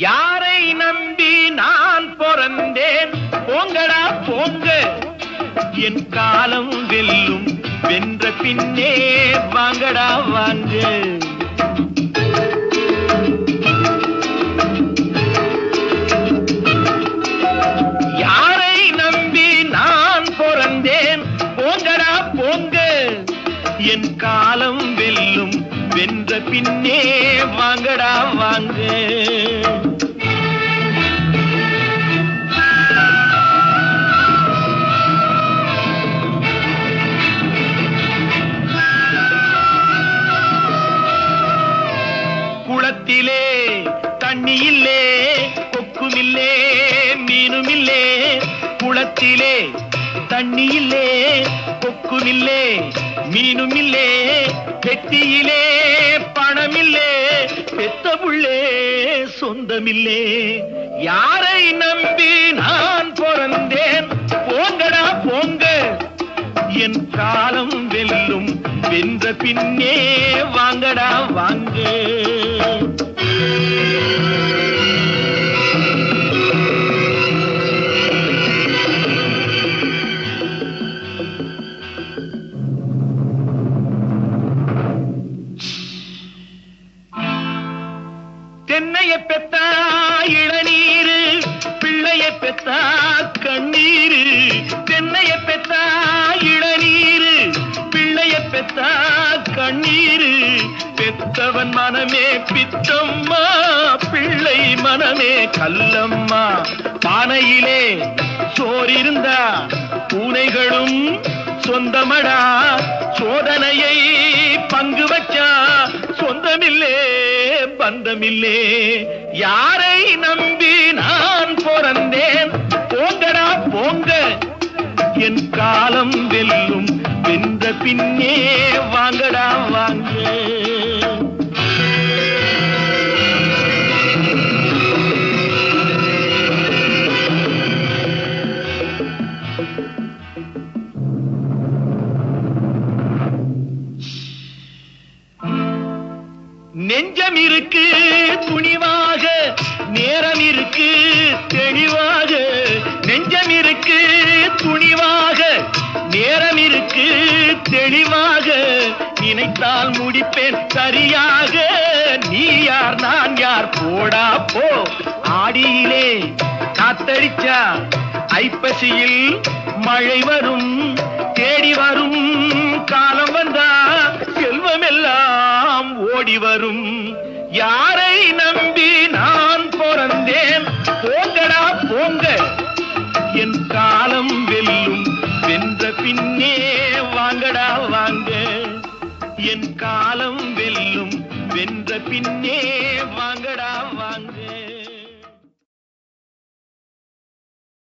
யாரை நம்பி நான் பிறந்தேன்? போங்கடா போங்க, என் காலம் வெல்லும். வென்ற பின்னே வாங்கடா வாங்க. யாரை நம்பி நான் பிறந்தேன்? போங்கடா போங்க, என் காலம் வெல்லும். வென்ற பின்னே வாங்கடா வாங்க. குளத்திலே தண்ணி இல்லே, கொக்கும் இல்லே, மீனும் இல்லே. குளத்திலே தண்ணி இல்லே, கொக்கும் இல்லே, மீனும் இல்லே. பெட்டியிலே பணம் இல்லே, பெத்த புள்ளே சொந்தமில்லே. யாரை நம்பி நான் பிறந்தேன்? போங்கடா போங்க, என் காலம் வெல்லும். வென்ற பின்னே வாங்கடா வாங்க. தென்னைய பெத்தா இளநீரு, பிள்ளைய பெத்தா கண்ணீரு. தென்னைய பெத்தா இளநீரு, பிள்ளைய பெத்தா கண்ணீரு. பெத்தவன் மனமே பித்தம்மா, பிள்ளை மனமே கல்லம்மா. பானையிலே சோறிருந்தா பூனைகளும் சொந்தமடா. சோதனையை பங்கு வச்சா சொந்தமில்லே பந்தமில்லே. யாரை நம்பி நான் பிறந்தேன்? போங்கடா போங்க, என் காலம் வெல்லும். வென்ற பின்னே வாங்கடா வாங்க. நெஞ்சம் இருக்கு துணிவாக, நேரம் இருக்கு தெளிவாக. நெஞ்சம் இருக்கு துணிவாக, நேரம் இருக்கு தெளிவாக. நினைத்தால் முடிப்பேன் சரியாக. நீ யார் நான் யார்? போடா போ. ஆடியிலே காத்தடிச்சா ஐப்பசியில் மழை வரும். தேடி வரும் காலம் வந்தா செல்வம் எல்லாம் ஓடி வரும். யாரை நம்பி நான் பிறந்தேன்? போங்கடா போங்க, என் காலம் வெல்லும். வென்ற பின்னே வாங்கடா வாங்க. என் காலம் வெல்லும். வென்ற பின்னே வாங்கடா வாங்க.